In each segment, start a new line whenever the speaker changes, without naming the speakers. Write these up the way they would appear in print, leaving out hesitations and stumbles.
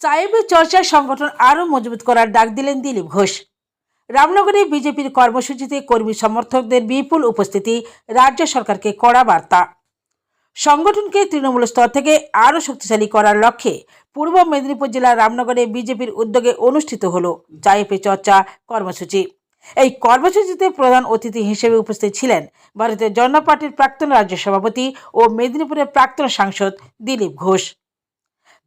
চায়ে পে চর্চা সংগঠন আরও মজবুত করার ডাক দিলেন দিলীপ ঘোষ। রামনগরে বিজেপির কর্মসূচিতে কর্মী সমর্থকদের বিপুল উপস্থিতি রাজ্য সরকারকে কড়া বার্তা। সংগঠনকে তৃণমূল স্তর থেকে আরও শক্তিশালী করার লক্ষ্যে পূর্ব মেদিনীপুর জেলার রামনগরে বিজেপির উদ্যোগে অনুষ্ঠিত হল চায়ে পে চর্চা কর্মসূচি। এই কর্মসূচিতে প্রধান অতিথি হিসেবে উপস্থিত ছিলেন ভারতীয় জনতা পার্টির প্রাক্তন রাজ্য সভাপতি ও মেদিনীপুরের প্রাক্তন সাংসদ দিলীপ ঘোষ।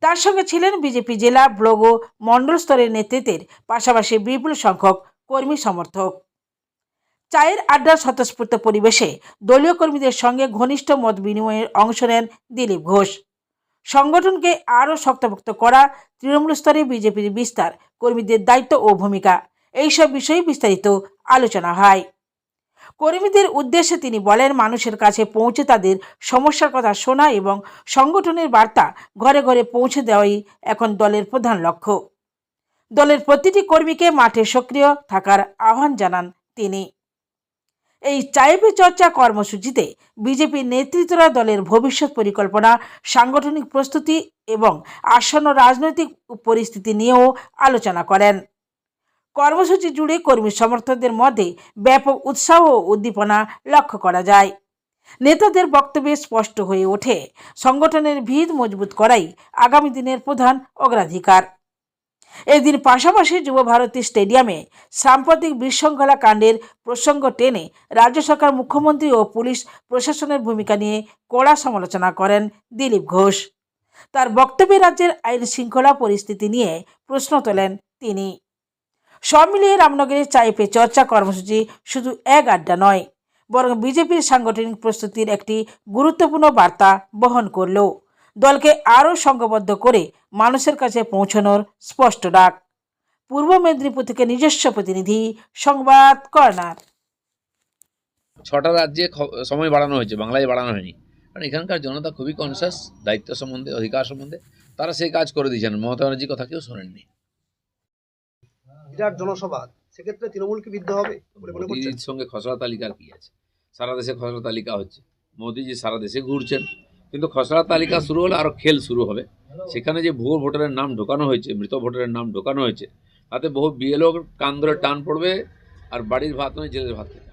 তার সঙ্গে ছিলেন বিজেপি জেলা, ব্লক ও মণ্ডল স্তরের নেতৃত্বের পাশাপাশি বিপুল সংখ্যক কর্মী সমর্থক। চায়ের আড্ডার স্বতঃস্ফূর্ত পরিবেশে দলীয় কর্মীদের সঙ্গে ঘনিষ্ঠ মত বিনিময়ের অংশ নেন দিলীপ ঘোষ। সংগঠনকে আরও শক্তপোক্ত করা, তৃণমূল স্তরে বিজেপির বিস্তার, কর্মীদের দায়িত্ব ও ভূমিকা, এইসব বিষয়ে বিস্তারিত আলোচনা হয়। কর্মীদের উদ্দেশ্যে তিনি বলেন, মানুষের কাছে পৌঁছে তাদের সমস্যার কথা শোনা এবং সংগঠনের বার্তা ঘরে ঘরে পৌঁছে দেওয়াই এখন দলের প্রধান লক্ষ্য। দলের প্রতিটি কর্মীকে মাঠে সক্রিয় থাকার আহ্বান জানান তিনি। এই চায়ে পে চর্চা কর্মসূচিতে বিজেপির নেতৃত্বরা দলের ভবিষ্যৎ পরিকল্পনা, সাংগঠনিক প্রস্তুতি এবং আসন্ন রাজনৈতিক পরিস্থিতি নিয়েও আলোচনা করেন। কর্মসূচি জুড়ে কর্মী সমর্থকদের মধ্যে ব্যাপক উৎসাহ ও উদ্দীপনা লক্ষ্য করা যায়। নেতাদের বক্তব্যে স্পষ্ট হয়ে ওঠে, সংগঠনের ভিত মজবুত করাই আগামী দিনের প্রধান অগ্রাধিকার। এদিন পাশাপাশি যুব ভারতী স্টেডিয়ামে সাম্প্রতিক বিশৃঙ্খলা কাণ্ডের প্রসঙ্গ টেনে রাজ্য সরকার, মুখ্যমন্ত্রী ও পুলিশ প্রশাসনের ভূমিকা নিয়ে কড়া সমালোচনা করেন দিলীপ ঘোষ। তার বক্তব্যে রাজ্যের আইন শৃঙ্খলা পরিস্থিতি নিয়ে প্রশ্ন তোলেন তিনি। সব মিলিয়ে রামনগরের চায়ে পে চর্চা কর্মসূচি শুধু এক আড্ডা নয়, বরং বিজেপির সাংগঠনিক প্রস্তুতির একটি গুরুত্বপূর্ণ বার্তা বহন করল, দলকে আরও সংঘবদ্ধ করে মানুষের কাছে পৌঁছানোর স্পষ্ট ডাক। পূর্ব মেদিনীপুর থেকে নিজস্ব প্রতিনিধি, সংবাদ কর্নার।
6টা রাজ্যে সময় বাড়ানো হয়েছে, বাংলায় বাড়ানো হয়নি। কারণ এখানকার জনতা খুবই কনসাস দায়িত্ব সম্বন্ধে, অধিকার সম্বন্ধে। তারা সেই কাজ করে দিয়েছেন। মমতা ব্যানার্জির কথা কেউ শোনেননি।
বিরাট জনসভা, সেক্ষেত্রে তৃণমূল কি বিদ্ধ হবে বলে মনে করছেন?
মোদির সঙ্গে খসড়া তালিকার কি আছে? সারা দেশে খসড়া তালিকা হচ্ছে, মোদিজি সারা দেশে ঘুরছেন, কিন্তু খসড়া তালিকা শুরু হলে আরও খেল শুরু হবে। সেখানে যে ভুয়ো ভোটারের নাম ঢোকানো হয়েছে, মৃত ভোটারের নাম ঢোকানো হয়েছে, তাতে বহু বিএলও কান ধরে টান পড়বে আর বাড়ির ভাত নয় জেলের ভাত খেতে।